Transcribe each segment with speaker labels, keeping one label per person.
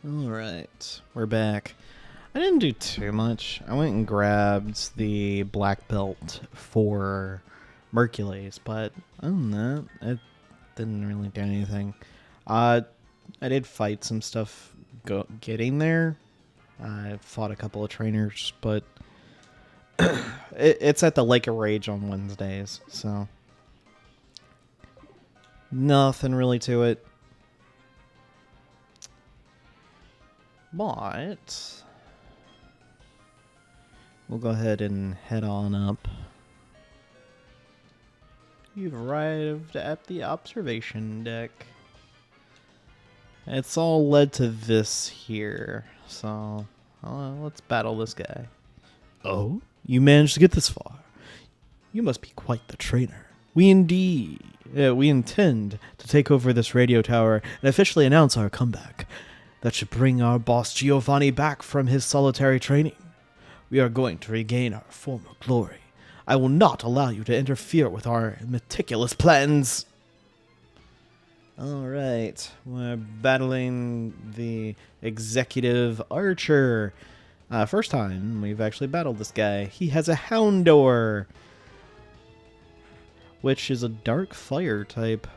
Speaker 1: Alright, we're back. I didn't do too much. I went and grabbed the black belt for Mercules, but other than that, it didn't really do anything. I did fight some stuff getting there. I fought a couple of trainers, but it's at the Lake of Rage on Wednesdays, so nothing really to it. But we'll go ahead and head on up. You've arrived at the observation deck. It's all led to this here, so let's battle this guy. Oh, you managed to get this far. You must be quite the trainer. We intend to take over this radio tower and officially announce our comeback. That should bring our boss Giovanni back from his solitary training. We are going to regain our former glory. I will not allow you to interfere with our meticulous plans. Alright, we're battling the executive archer. First time we've actually battled this guy. He has a Houndour, which is a dark fire type.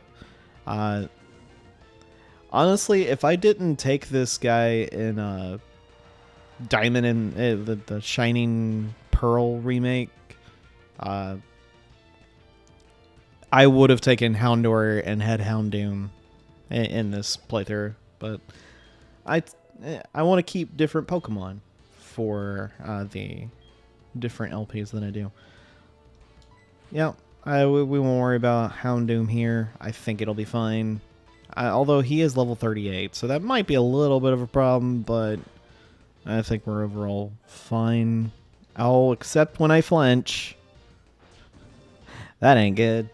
Speaker 1: Honestly, if I didn't take this guy in Diamond and the Shining Pearl remake, I would have taken Houndour and had Houndoom in this playthrough. But I want to keep different Pokemon for the different LPs that I do. Yeah, we won't worry about Houndoom here. I think it'll be fine. Although he is level 38, so that might be a little bit of a problem, but I think we're overall fine. I'll accept when I flinch. That ain't good.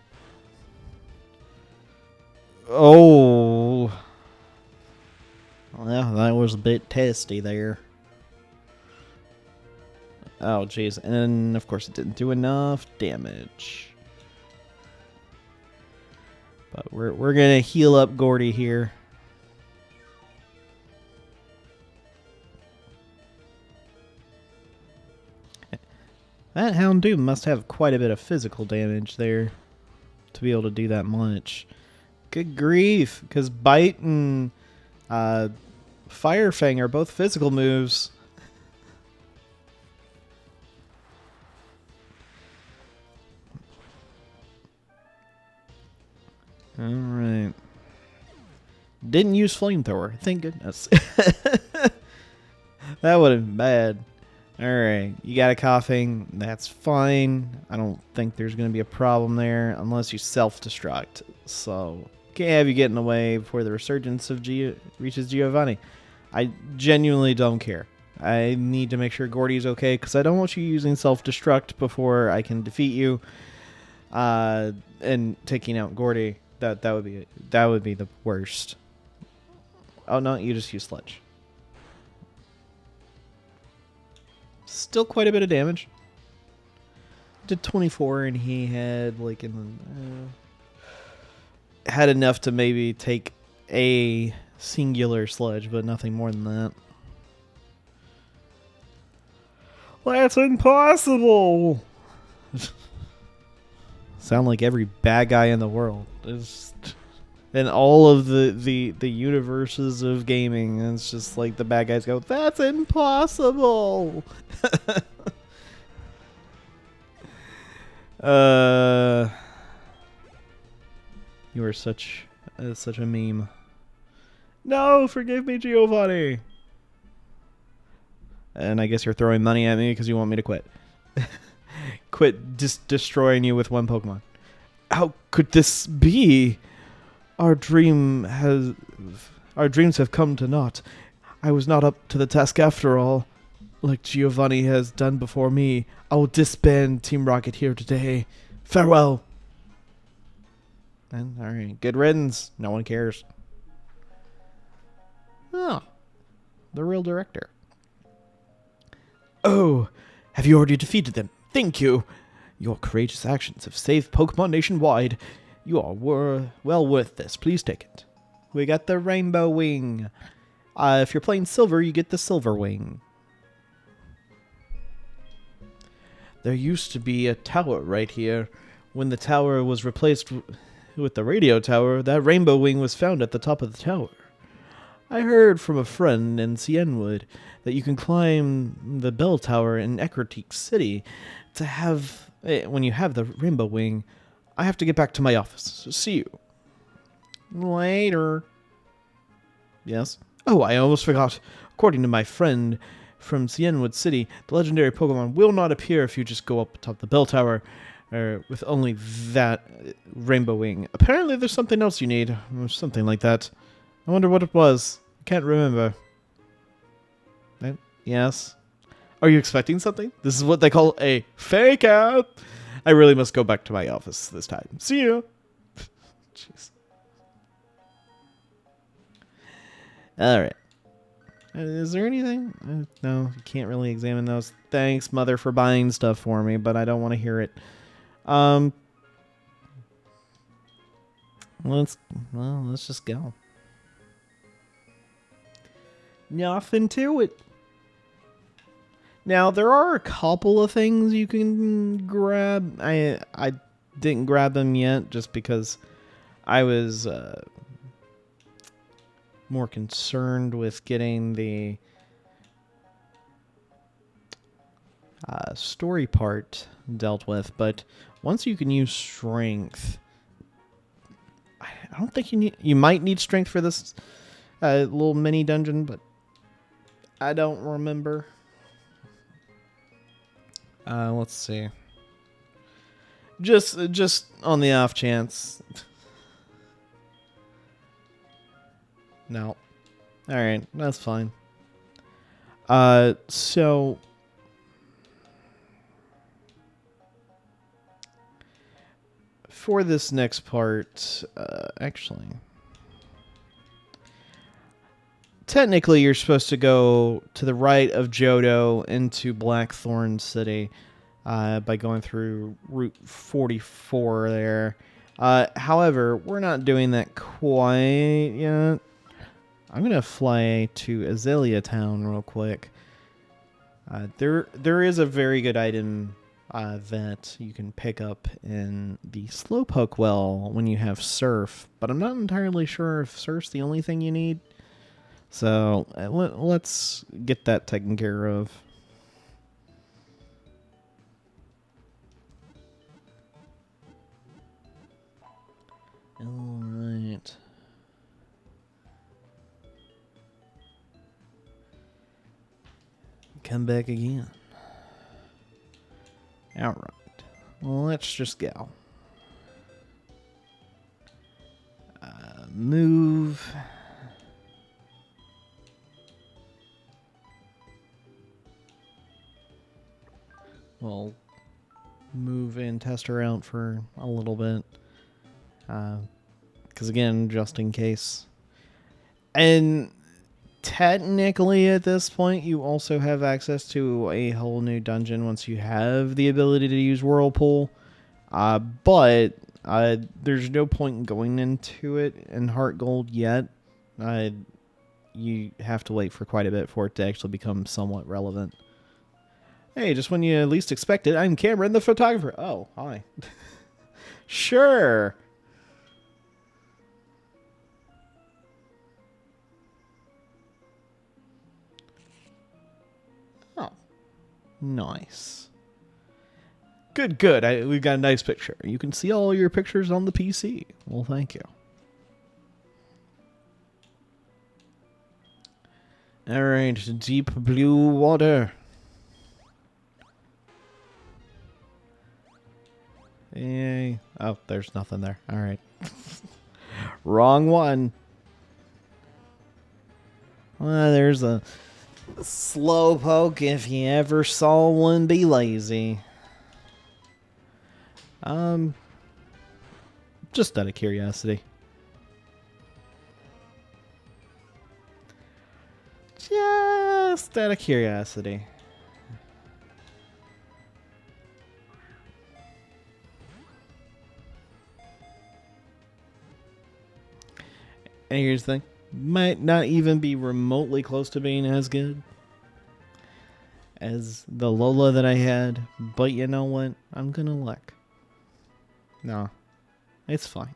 Speaker 1: Oh. Well, that was a bit testy there. Oh, jeez. And, of course, it didn't do enough damage. But we're gonna heal up Gordy here. That Houndoom must have quite a bit of physical damage there to be able to do that much. Good grief, because Bite and Fire Fang are both physical moves. Alright. Didn't use Flamethrower. Thank goodness. That would have been bad. Alright. You got a coughing. That's fine. I don't think there's going to be a problem there unless you self-destruct. So, can't have you getting away before the resurgence of reaches Giovanni. I genuinely don't care. I need to make sure Gordy's okay because I don't want you using self-destruct before I can defeat you. And taking out Gordy. That would be the worst. Oh no, you just use Sludge. Still quite a bit of damage. Did 24 and he had like had enough to maybe take a singular Sludge, but nothing more than that. That's impossible. Sound like every bad guy in the world. In all of the universes of gaming, it's just like the bad guys go, that's impossible. You are such a meme. No, forgive me, Giovanni. And I guess you're throwing money at me because you want me to quit. Quit destroying you with one Pokemon. How could this be? Our dreams have come to naught. I was not up to the task after all. Like Giovanni has done before me, I will disband Team Rocket here today. Farewell. And alright, good riddance. No one cares. Oh, the real director. Oh, have you already defeated them? Thank you. Your courageous actions have saved Pokemon nationwide. You are well worth this. Please take it. We got the Rainbow Wing. If you're playing silver, you get the silver wing. There used to be a tower right here. When the tower was replaced with the radio tower, that rainbow wing was found at the top of the tower. I heard from a friend in Cienwood that you can climb the bell tower in Ecrotique City to have... When you have the rainbow wing, I have to get back to my office. See you. Later. Yes? Oh, I almost forgot. According to my friend from Cienwood City, the legendary Pokemon will not appear if you just go up atop the bell tower with only that rainbow wing. Apparently there's something else you need, or something like that. I wonder what it was. I can't remember. Yes? Are you expecting something? This is what they call a fake out. I really must go back to my office this time. See you. Jeez. Alright. Is there anything? No, you can't really examine those. Thanks, Mother, for buying stuff for me, but I don't want to hear it. Let's just go. Nothing to it. Now, there are a couple of things you can grab. I didn't grab them yet just because I was more concerned with getting the story part dealt with. But once you can use strength, I don't think you might need strength for this little mini dungeon, but I don't remember. Let's see. Just on the off chance. No. Alright, that's fine. So for this next part, actually, technically you're supposed to go to the right of Johto into Blackthorn City by going through Route 44 there. However, we're not doing that quite yet. I'm going to fly to Azalea Town real quick. There is a very good item that you can pick up in the Slowpoke Well when you have Surf, but I'm not entirely sure if Surf's the only thing you need. So let's get that taken care of. All right. Come back again. All right. Well, let's just go. Move. We'll move and test her out for a little bit. Because again, just in case. And technically at this point, you also have access to a whole new dungeon once you have the ability to use Whirlpool. But there's no point in going into it in HeartGold yet. You have to wait for quite a bit for it to actually become somewhat relevant. Hey, just when you least expect it, I'm Cameron, the photographer. Oh, hi. Sure. Oh, nice. Good, good. We've got a nice picture. You can see all your pictures on the PC. Well, thank you. All right, deep blue water. Yay. Oh, there's nothing there. All right. Wrong one. Well, there's a Slowpoke if you ever saw one be lazy. Just out of curiosity. Just out of curiosity. And here's the thing. might not even be remotely close to being as good as the Lola that I had, but you know what? I'm gonna look. No, it's fine.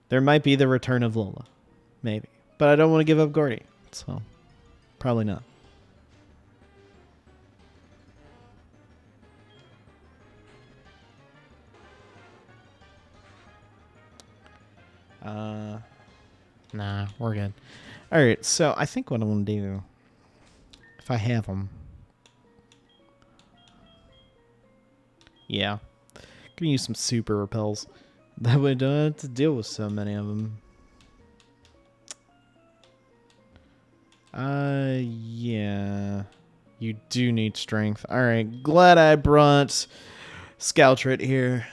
Speaker 1: There might be the return of Lola. Maybe. But I don't want to give up Gordy, so probably not. Nah, we're good. Alright, so I think what I'm going to do, if I have them, yeah, gonna use some super repels. That way I don't have to deal with so many of them. Yeah. You do need strength. Alright, glad I brought Scoutret here.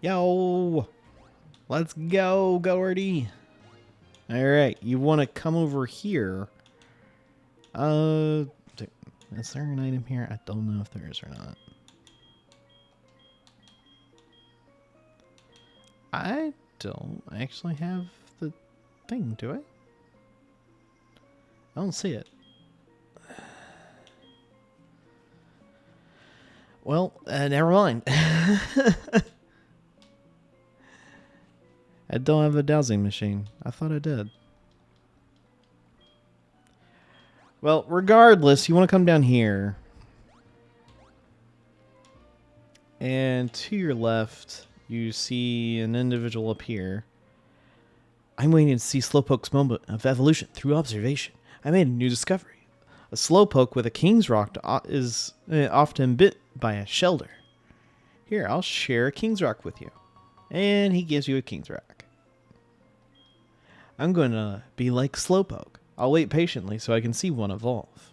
Speaker 1: Yo! Let's go, Gordy! Alright, you want to come over here. Is there an item here? I don't know if there is or not. I don't actually have the thing, do I? I don't see it. Well, never mind. I don't have a dowsing machine. I thought I did. Well, regardless, you want to come down here. And to your left, you see an individual up here. I'm waiting to see Slowpoke's moment of evolution through observation. I made a new discovery. A Slowpoke with a King's Rock is often bit by a Shelder. Here, I'll share a King's Rock with you. And he gives you a King's Rock. I'm going to be like Slowpoke. I'll wait patiently so I can see one evolve.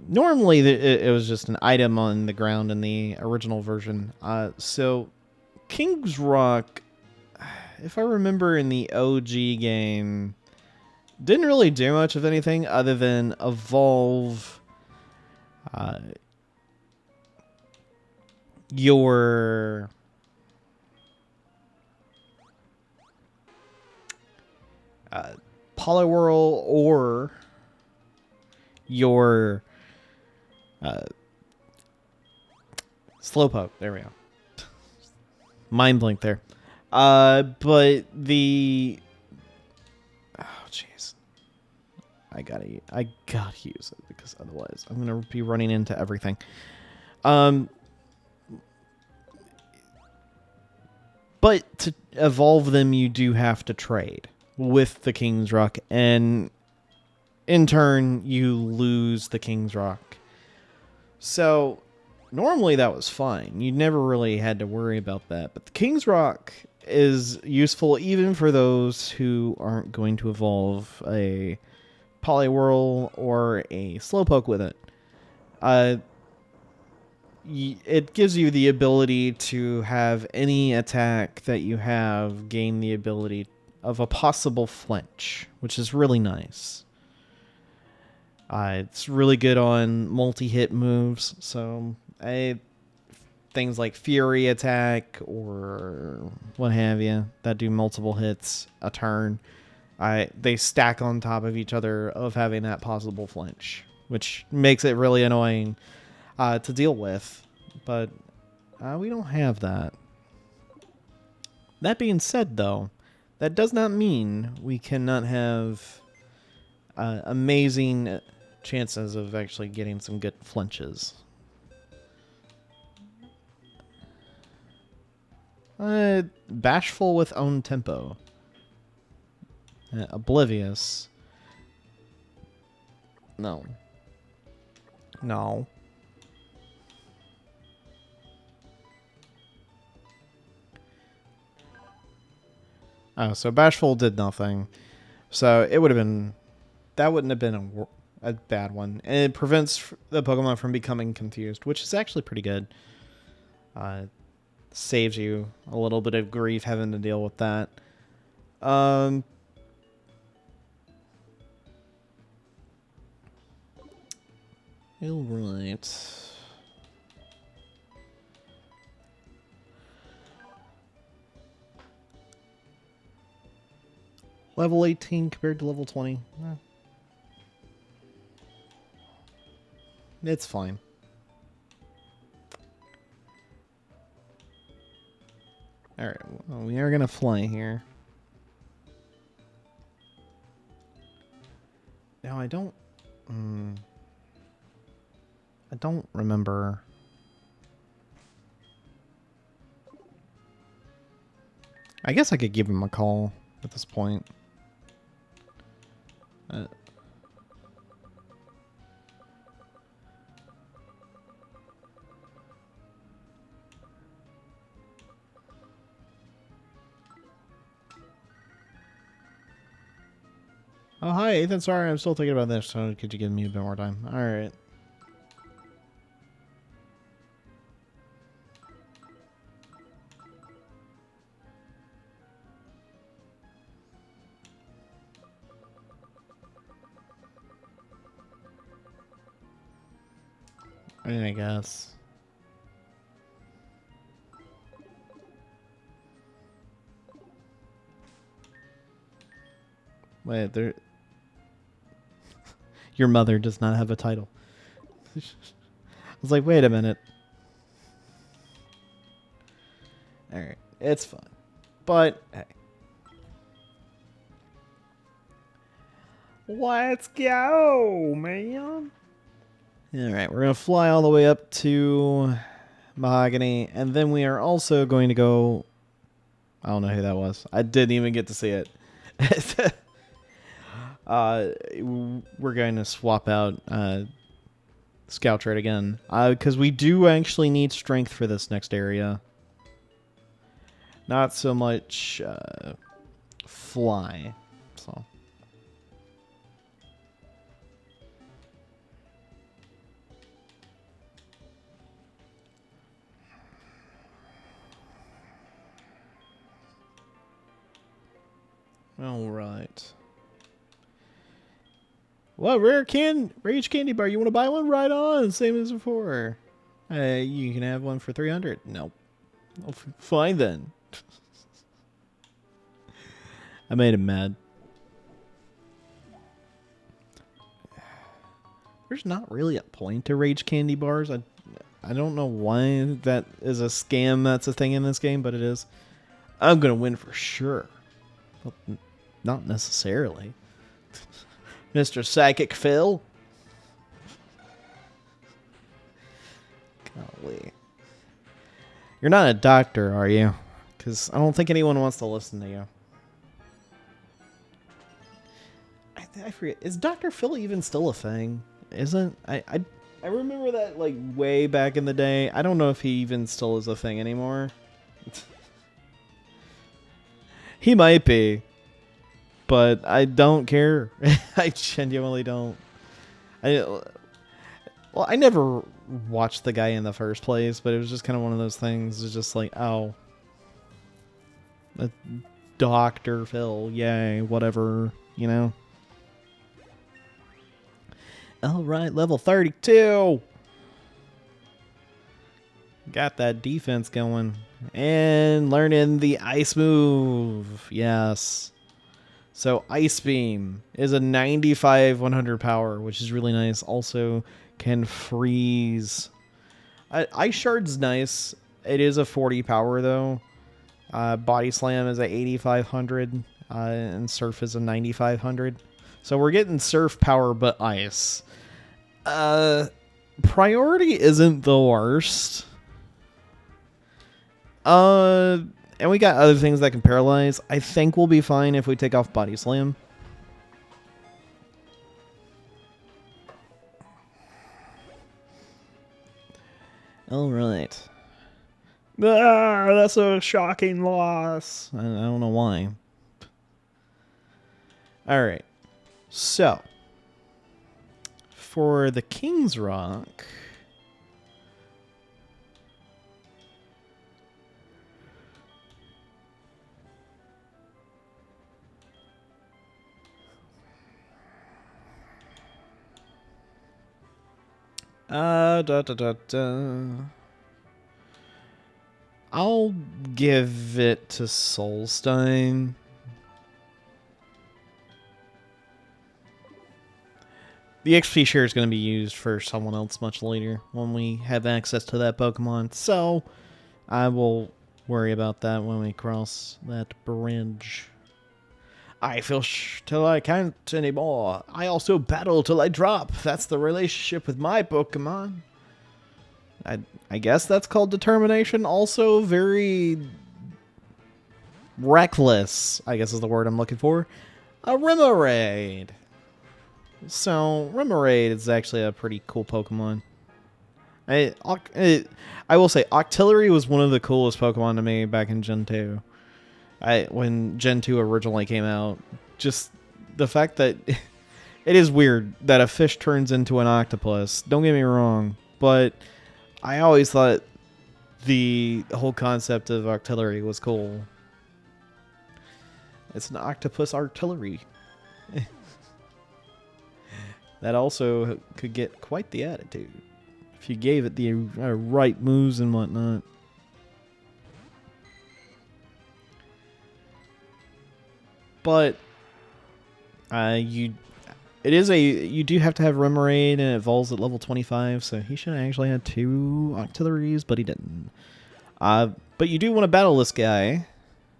Speaker 1: Normally, it was just an item on the ground in the original version. So, King's Rock, if I remember in the OG game, didn't really do much of anything other than evolve your Poliwhirl or your Slowpoke. There we go. Mind blink there. But the... Oh, jeez. I gotta use it because otherwise I'm gonna be running into everything. But to evolve them, you do have to trade with the King's Rock, and in turn, you lose the King's Rock. So, normally that was fine. You never really had to worry about that. But the King's Rock is useful even for those who aren't going to evolve a Poliwhirl or a Slowpoke with it. It gives you the ability to have any attack that you have gain the ability of a possible flinch, which is really nice. It's really good on multi-hit moves, so things like Fury attack or what have you that do multiple hits a turn, they stack on top of each other of having that possible flinch, which makes it really annoying to deal with, but we don't have that. That being said, though, that does not mean we cannot have amazing chances of actually getting some good flinches. Bashful with own tempo. Oblivious. No. No. Oh, so Bashful did nothing. So it would have been... That wouldn't have been a bad one. And it prevents the Pokemon from becoming confused, which is actually pretty good. Saves you a little bit of grief having to deal with that. All right. Level 18 compared to level 20. It's fine. Alright, well, we are gonna fly here. Now I don't remember. I guess I could give him a call at this point. Oh, hi, Ethan. Sorry, I'm still thinking about this. So could you give me a bit more time? All right. I guess. Wait, there. Your mother does not have a title. I was like, wait a minute. Alright, it's fun. But, hey. Let's go, man. Alright, we're going to fly all the way up to Mahogany, and then we are also going to go... I don't know who that was. I didn't even get to see it. We're going to swap out Scout Trade again. Because we do actually need strength for this next area. Not so much fly. So. All right. What rage candy bar? You want to buy one? Right on, same as before. You can have one for 300. Nope. Oh, fine then. I made him mad. There's not really a point to rage candy bars. I don't know why that is a scam. That's a thing in this game, but it is. I'm gonna win for sure. Well, not necessarily. Mr. Psychic Phil. Golly. You're not a doctor, are you? Because I don't think anyone wants to listen to you. I forget. Is Dr. Phil even still a thing? Isn't... I remember that, like, way back in the day. I don't know if he even still is a thing anymore. He might be. But I don't care. I genuinely don't. Well, I never watched the guy in the first place, but it was just kind of one of those things. It's just like, oh, Dr. Phil, yay, whatever, you know. All right, level 32. Got that defense going. And learning the ice move. Yes. So Ice Beam is a 95 100 power, which is really nice. Also can freeze. Ice Shard's nice. It is a 40 power though. Body Slam is a 8500, and Surf is a 9500. So we're getting Surf power, but Ice. Priority isn't the worst. And we got other things that can paralyze. I think we'll be fine if we take off Body Slam. All right. Ah, that's a shocking loss. I don't know why. All right. So, for the King's Rock... Da, da, da, da. I'll give it to Solstein. The XP share is going to be used for someone else much later when we have access to that Pokemon, so I will worry about that when we cross that bridge. I fish till I can't anymore. I also battle till I drop. That's the relationship with my Pokemon. I guess that's called determination. Also very reckless, I guess is the word I'm looking for. A Remoraid. So, Remoraid is actually a pretty cool Pokemon. I will say, Octillery was one of the coolest Pokemon to me back in Gen 2. When Gen 2 originally came out. Just the fact that it is weird that a fish turns into an octopus. Don't get me wrong, but I always thought the whole concept of Octillery was cool. It's an octopus artillery. That also could get quite the attitude if you gave it the right moves and whatnot. But you do have to have Remoraid, and it evolves at level 25, so he should have actually had 2 Octilleries, but he didn't. But you do want to battle this guy.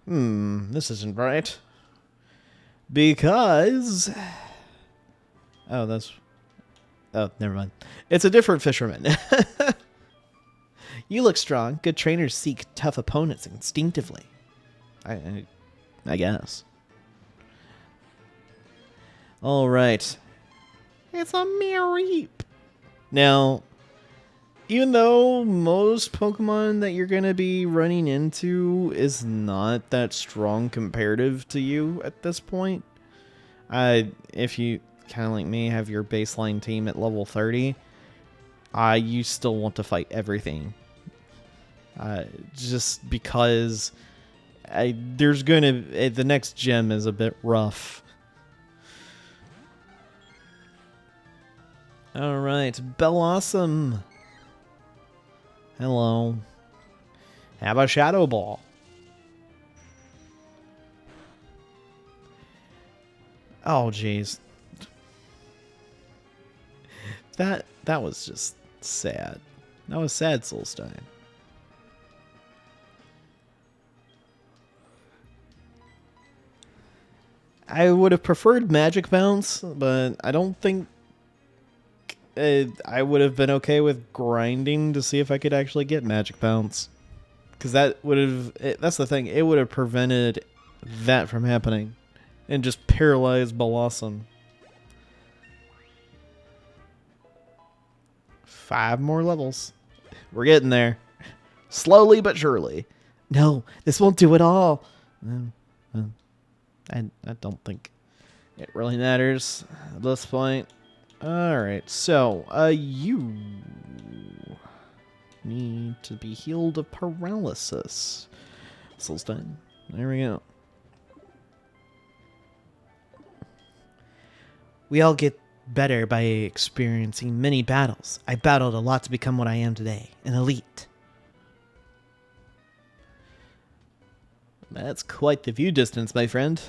Speaker 1: This isn't right. Because... Oh, never mind. It's a different fisherman. You look strong. Good trainers seek tough opponents instinctively. I guess. Alright. It's a Mareep. Now, even though most Pokemon that you're going to be running into is not that strong comparative to you at this point, if you, kind of like me, have your baseline team at level 30, you still want to fight everything. Just because there's going to... the next gym is a bit rough. Alright, Bellossom. Hello. Have a Shadow Ball. Oh, jeez. That was just sad. That was sad, Solstein. I would have preferred Magic Bounce, but I don't think I would have been okay with grinding to see if I could actually get Magic Bounce. Because that would have... that's the thing. It would have prevented that from happening. And just paralyzed Bellossom. 5 more levels. We're getting there. Slowly but surely. No, this won't do it all. I don't think it really matters at this point. Alright, so, you need to be healed of paralysis. Solstein. There we go. We all get better by experiencing many battles. I battled a lot to become what I am today, an elite. That's quite the view distance, my friend.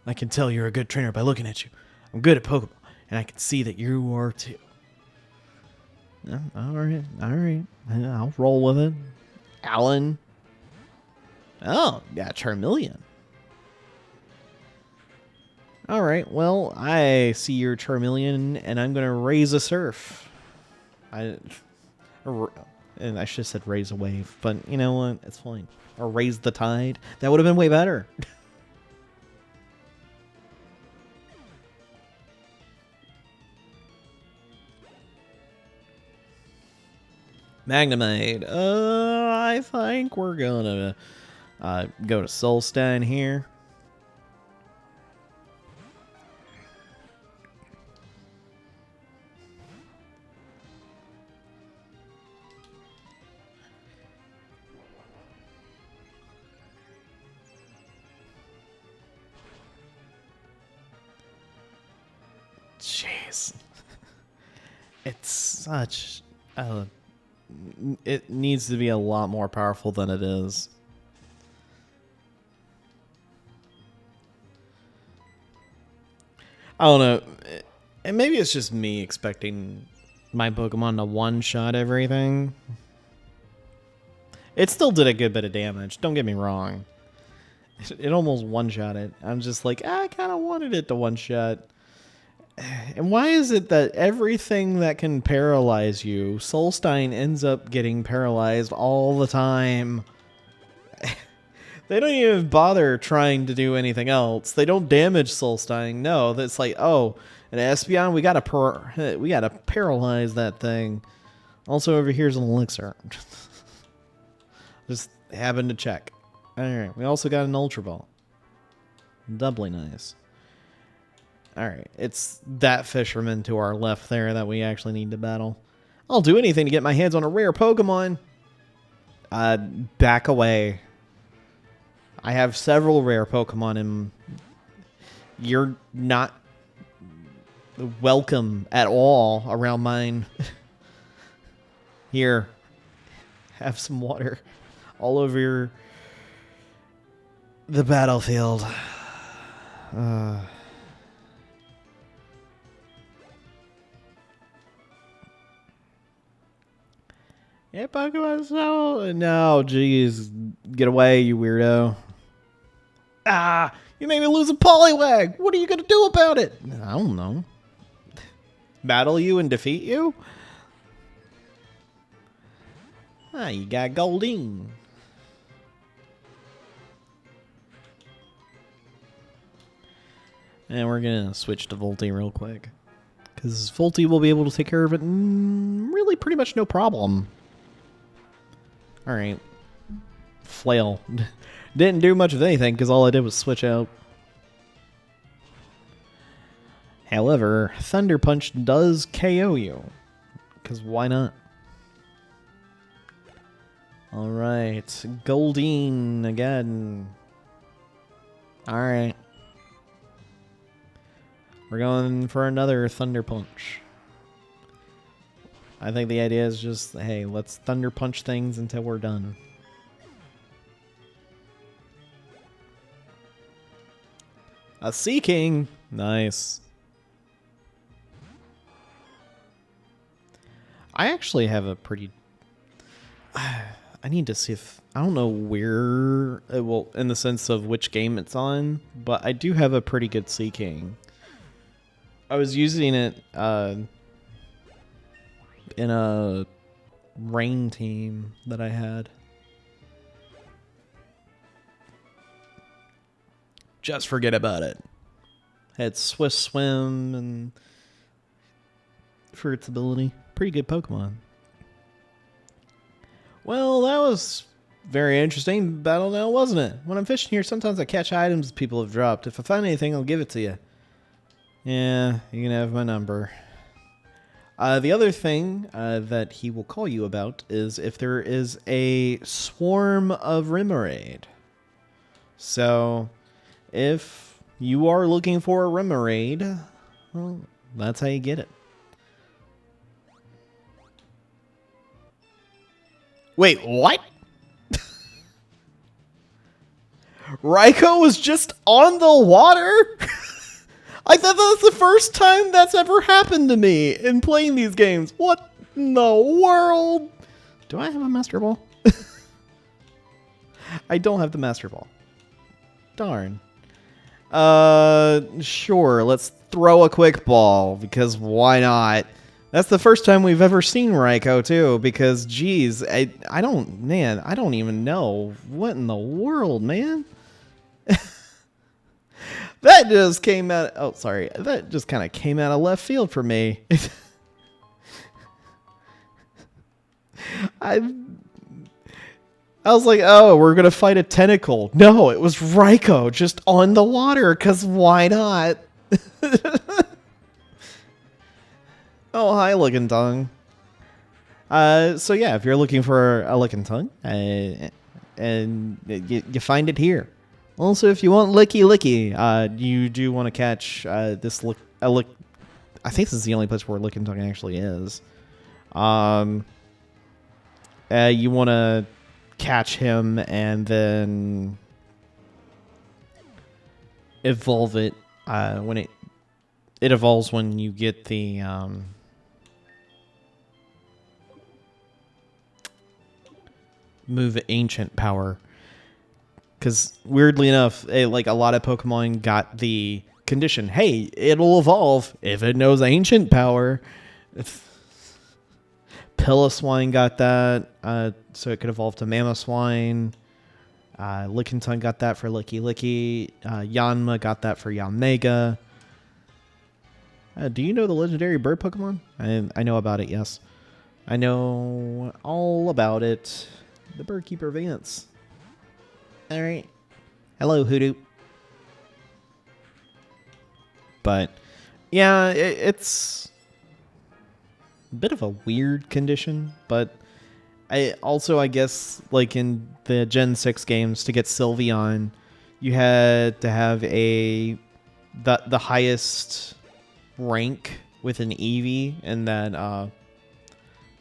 Speaker 1: I can tell you're a good trainer by looking at you. I'm good at Pokemon, and I can see that you are too. Alright. I'll roll with it. Alan. Oh, yeah, Charmeleon. Alright, well, I see your Charmeleon, and I'm going to raise a surf. And I should have said raise a wave, but you know what? It's fine. Or raise the tide. That would have been way better. Magnemite. I think we're gonna go to Solstein here. Jeez. It's such a... It needs to be a lot more powerful than it is. I don't know. And maybe it's just me expecting my Pokemon to one-shot everything. It still did a good bit of damage, don't get me wrong. It almost one-shot it. I'm just like, I kind of wanted it to one-shot. And why is it that everything that can paralyze you, Solstein ends up getting paralyzed all the time? They don't even bother trying to do anything else. They don't damage Solstein. No, that's like, oh, an Espeon, we gotta paralyze that thing. Also, over here's an elixir. Just happened to check. Alright, we also got an Ultra Ball. Doubly nice. Alright, it's that fisherman to our left there that we actually need to battle. I'll do anything to get my hands on a rare Pokemon. Back away. I have several rare Pokemon and you're not welcome at all around mine. Here, have some water all over the battlefield. Yeah, Pokemon so... No, jeez. Get away, you weirdo. Ah! You made me lose a Poliwag! What are you gonna do about it? I don't know. Battle you and defeat you? Ah, you got Goldeen. And we're gonna switch to Volty real quick. Because Volty will be able to take care of it really pretty much no problem. Alright. Flail. Didn't do much of anything because all I did was switch out. However, Thunder Punch does KO you. Because why not? Alright. Goldeen again. Alright. We're going for another Thunder Punch. I think the idea is just, hey, let's Thunder Punch things until we're done. A Sea King! Nice. I actually have a pretty... I need to see if... I don't know where... Well, in the sense of which game it's on, but I do have a pretty good Sea King. I was using it in a rain team that I had. Just forget about it. Had Swift Swim and for its ability. Pretty good Pokemon. Well, that was very interesting battle now, wasn't it? When I'm fishing here, sometimes I catch items people have dropped. If I find anything, I'll give it to you. Yeah, you can have my number. The other thing that he will call you about is if there is a swarm of Remoraid. So, if you are looking for a Remoraid, well, that's how you get it. Wait, what? Raikou was just on the water? I thought that was the first time that's ever happened to me in playing these games. What in the world? Do I have a Master Ball? I don't have the Master Ball. Darn. Sure, let's throw a quick ball, because why not? That's the first time we've ever seen Raikou, too, because, geez, I don't even know. What in the world, man? That just came out... Oh, sorry. That just kind of came out of left field for me. I was like, oh, we're going to fight a tentacle. No, it was Raikou just on the water, because why not? Oh, hi, Licking Tongue. So yeah, if you're looking for a Licking Tongue, and you find it here. Also, if you want Licky Licky, you do want to catch this I think this is the only place where Licking Tongue actually is. You want to catch him and then evolve it when it evolves when you get the move Ancient Power. Because weirdly enough, like a lot of Pokemon got the condition, hey, it'll evolve if it knows Ancient Power. Piloswine got that, so it could evolve to Mamoswine. Licking Tongue got that for Licky Licky. Yanma got that for Yanmega. Do you know the legendary bird Pokemon? I know about it, yes. I know all about it. The Bird Keeper Vance. Alright. Hello, Hoodoo. But, yeah, it's a bit of a weird condition, but I guess, like in the Gen 6 games, to get Sylveon, you had to have the highest rank with an Eevee, and that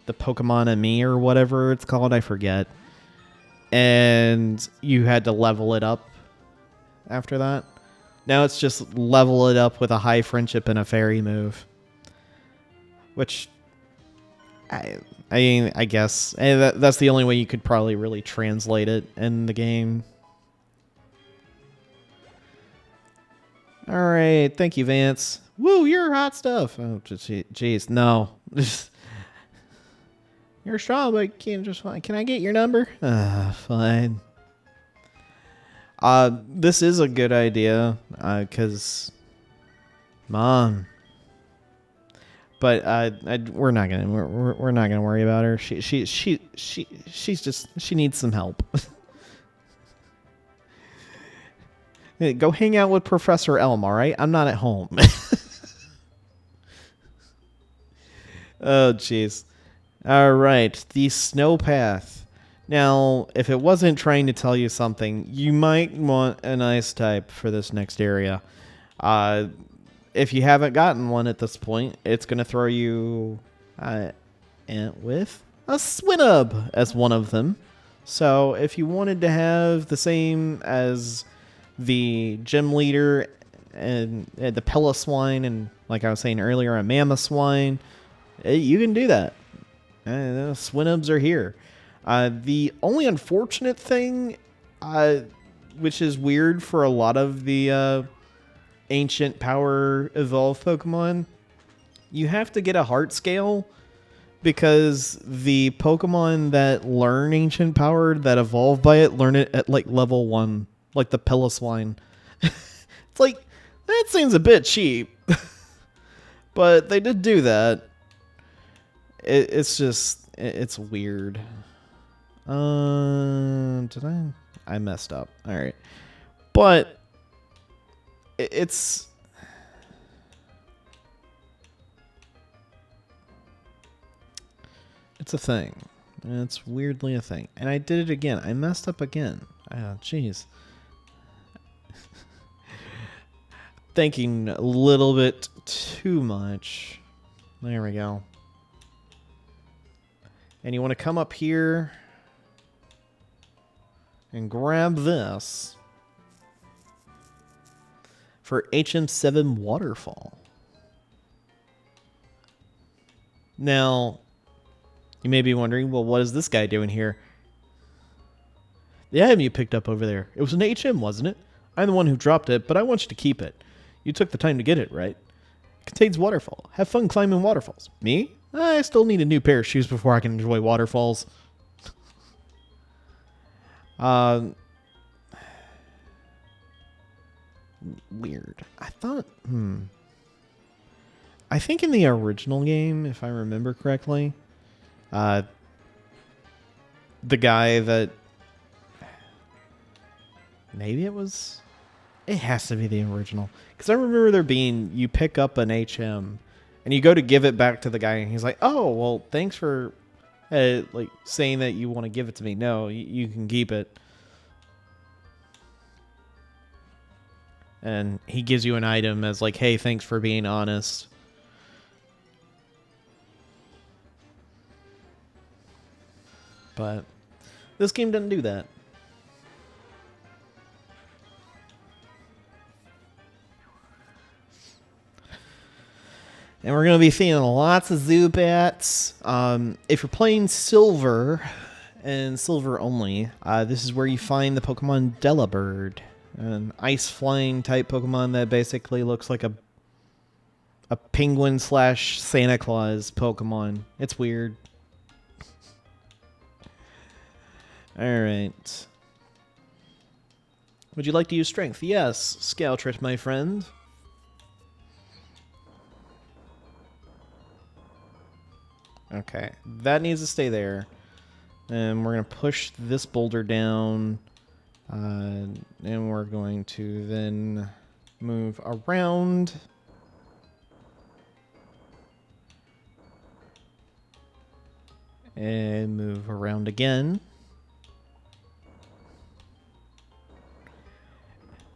Speaker 1: the Pokemon Ami or whatever it's called, I forget. And you had to level it up after that. Now it's just level it up with a high friendship and a fairy move. Which, I guess that's the only way you could probably really translate it in the game. Alright, thank you, Vance. Woo, you're hot stuff. Oh, jeez, no. You're strong, but can I get your number? Fine. This is a good idea, cause Mom. But we're not gonna worry about her. She needs some help. Go hang out with Professor Elm, all right? I'm not at home. Oh, jeez. All right, the snow path. Now, if it wasn't trying to tell you something, you might want an ice type for this next area. If you haven't gotten one at this point, it's going to throw you with a Swinub as one of them. So if you wanted to have the same as the gym leader and the Piloswine and, like I was saying earlier, a Mamoswine, you can do that. Swinubs are here. The only unfortunate thing, which is weird for a lot of the Ancient Power evolved Pokemon, you have to get a heart scale because the Pokemon that learn Ancient Power that evolve by it learn it at like level 1, like the Piloswine. It's like, that seems a bit cheap. But they did do that. It's just, it's weird. I messed up. All right. But it's a thing. It's weirdly a thing. And I did it again. I messed up again. Jeez. Thinking a little bit too much. There we go. And you want to come up here and grab this for HM7 Waterfall. Now, you may be wondering, well, what is this guy doing here? The item you picked up over there, it was an HM, wasn't it? I'm the one who dropped it, but I want you to keep it. You took the time to get it, right? It contains waterfall. Have fun climbing waterfalls. Me? I still need a new pair of shoes before I can enjoy waterfalls. Weird. I think in the original game, if I remember correctly, the guy that... Maybe it was... It has to be the original. Because I remember there being... You pick up an HM, and you go to give it back to the guy, and he's like, oh, well, thanks for like saying that you want to give it to me. No, you can keep it. And he gives you an item as like, hey, thanks for being honest. But this game didn't do that. And we're going to be seeing lots of Zubats. If you're playing Silver and Silver only, this is where you find the Pokemon Delibird, an ice-flying type Pokemon that basically looks like a penguin / Santa Claus Pokemon. It's weird. Alright. Would you like to use Strength? Yes, Scoutret, my friend. Okay, that needs to stay there. And we're going to push this boulder down. And we're going to then move around. And move around again.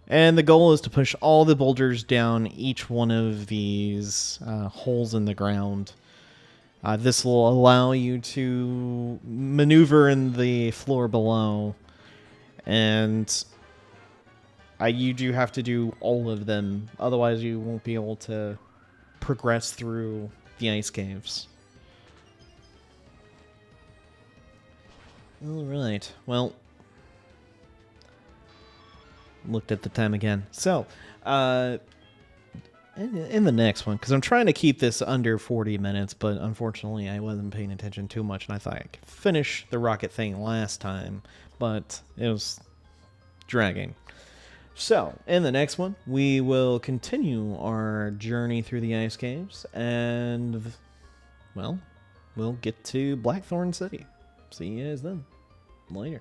Speaker 1: And the goal is to push all the boulders down each one of these holes in the ground. This will allow you to maneuver in the floor below. And you do have to do all of them. Otherwise, you won't be able to progress through the ice caves. Alright, well, looked at the time again. So, in the next one, because I'm trying to keep this under 40 minutes, but unfortunately I wasn't paying attention too much, and I thought I could finish the rocket thing last time, but it was dragging. So, in the next one, we will continue our journey through the ice caves, and, well, we'll get to Blackthorn City. See you guys then. Later.